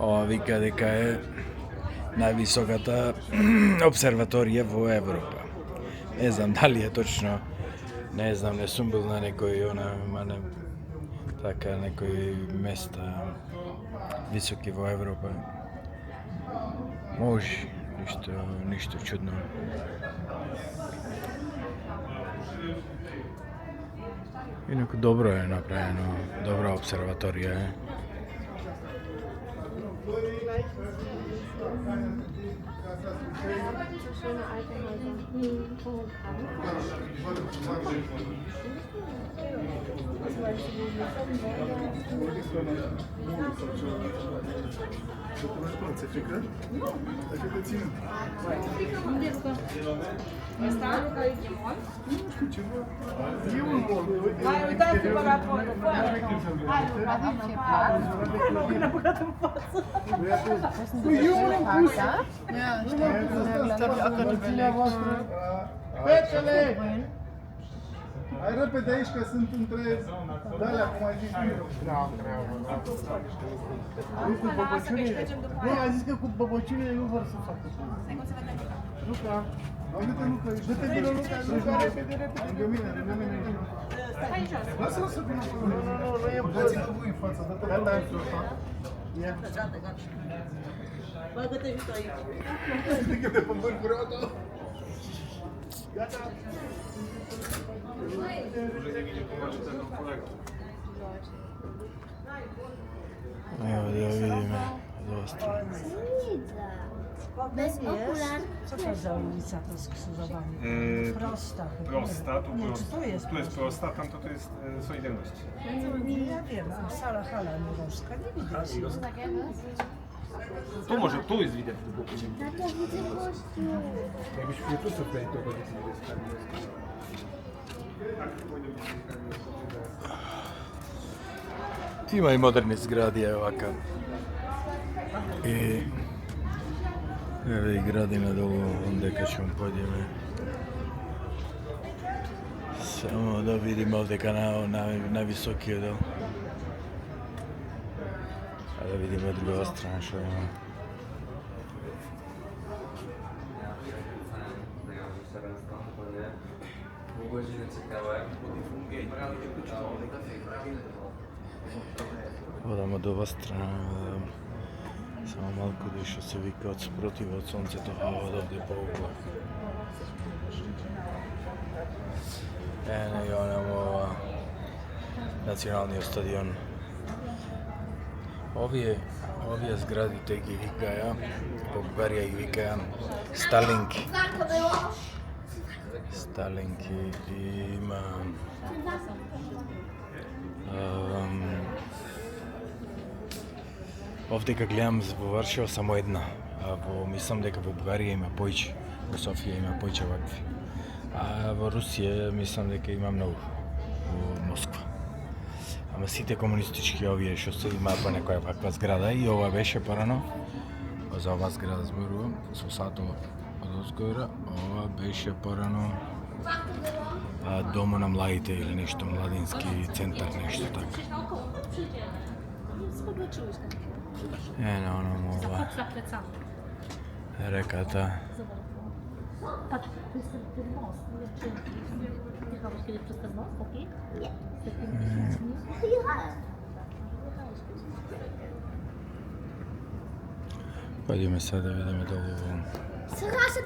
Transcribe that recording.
Ова вика дека е највисоката обсерваторија во Европа. Не знам дали е точно, не знам, не сум бил на некој така некои места високи во Европа. Може, ништо чудно. Инаку добро е направено, добра обсерваторија е. Hai repede aici că sunt între de-alea, cum ai zis tu. Nu cu băbăciunile. Nu, a zis că cu băbăciunile nu vor să facă. Luca, uite-te Luca, dă-te vină Luca, repede. Lângă mine. Stai jos. Lasă-l să vină. Nu e bun. Dați-l cu voi în față, dă-te la Ia. Gata. Bagă-te și tu aici. Stai de pe vârfuri, ata. Gata. Evo da vidimo dosta. Bez okular. Co to za ulica to skrzyżowanie? Prosta chyba. Prosta, tu Nie, prosta. czy tu jest Tu jest prosta, tamto to jest Solidarność. Ja wiem, hala Murowska, nie widać. Tu może, tu jest widać. Tato, widzę gościu. Jakbyśmy tu sobie to powiedzmy. Има и модерни згради, е вака. И еве и гради надолу, онде кај ќе појдеме. Само да видиме овдека на високиот дел. А да видиме другава страна што има. Одам од ова страна, само малку да што се вика од спротив од сонцето, а од овде по облак. Не го ова националниот стадион. Овие зградите ги викаја, по Бугарија ги викаја Сталинки. Сталинки и има овде кога гледам во Варшава само една, а мислам дека во Бугарија има поиќе, во Софија има поиќе вакви. А во Русија мислам дека има многу, во Москва. Ама сите комунистички овие што се има по некоја ваква зграда и ова беше порано, за ова зграда зборувам, со сатот од озгора, ова беше порано дома на младите или нешто, младински центар, нешто така. Ова реката. Patrz, to jest ten most. Nie wiem, czy jechałeś kiedyś przez ten most, taki? Nie. Pojdeme sada da vidimo dolу.